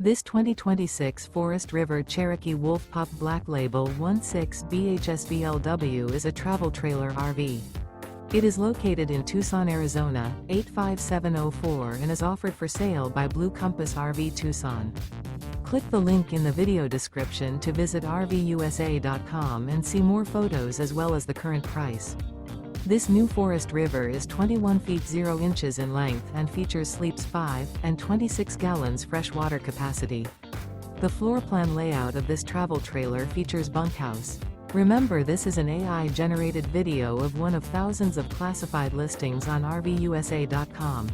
This 2026 Forest River Cherokee Wolf Pup Black Label 16BHSVLW is a travel trailer RV. It is located in Tucson, Arizona, 85704 and is offered for sale by Blue Compass RV Tucson. Click the link in the video description to visit RVUSA.com and see more photos as well as the current price. This new Forest River is 21 feet 0 inches in length and features sleeps 5 and 26 gallons fresh water capacity. The floor plan layout of this travel trailer features bunkhouse. Remember, this is an AI-generated video of one of thousands of classified listings on RVUSA.com.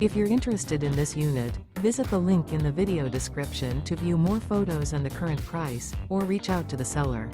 If you're interested in this unit, visit the link in the video description to view more photos and the current price, or reach out to the seller.